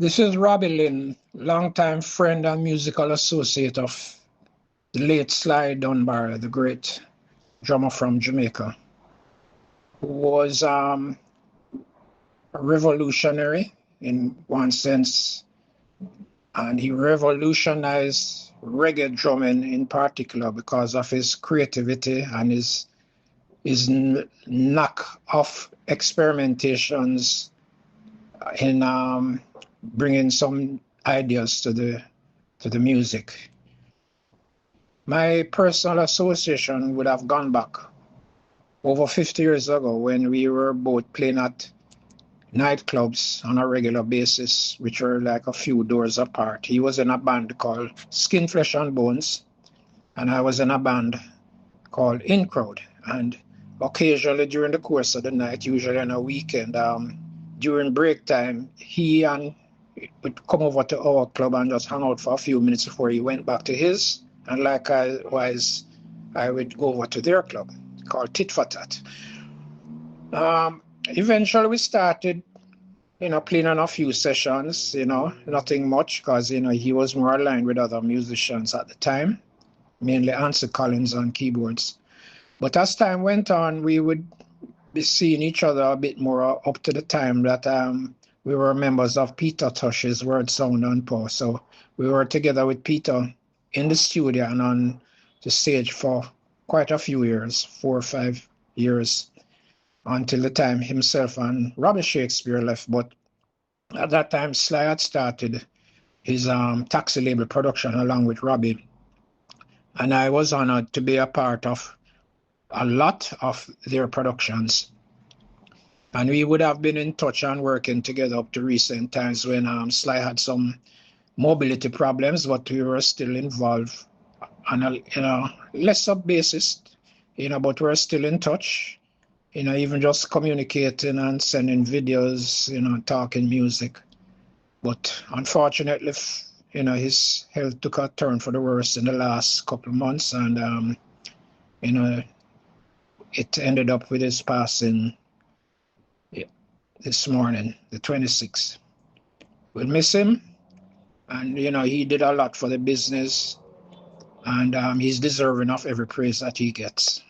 This is Robbie Lyn, longtime friend and musical associate of the late Sly Dunbar, the great drummer from Jamaica, who was revolutionary in one sense, and he revolutionized reggae drumming in particular because of his creativity and his knack of experimentations in bringing some ideas to the music. My personal association would have gone back over 50 years ago when we were both playing at nightclubs on a regular basis, which were like a few doors apart. He was in a band called Skin, Flesh and Bones, and I was in a band called In Crowd. And occasionally during the course of the night, usually on a weekend, during break time, he would come over to our club and just hang out for a few minutes before he went back to his. And likewise, I would go over to their club called Tit for Tat. Eventually we started, playing on a few sessions, nothing much because, he was more aligned with other musicians at the time, mainly Ansel Collins on keyboards. But as time went on, we would be seeing each other a bit more up to the time that we were members of Peter Tosh's Word, Sound and Power. So we were together with Peter in the studio and on the stage for quite a few years, 4 or 5 years, until the time himself and Robbie Shakespeare left. But at that time, Sly had started his taxi label production along with Robbie. And I was honored to be a part of a lot of their productions. And we would have been in touch and working together up to recent times when Sly had some mobility problems, but we were still involved on a lesser basis, but we're still in touch, even just communicating and sending videos, talking music. But unfortunately, his health took a turn for the worse in the last couple of months, and it ended up with his passing this morning, the 26th. We'll miss him, and he did a lot for the business, and he's deserving of every praise that he gets.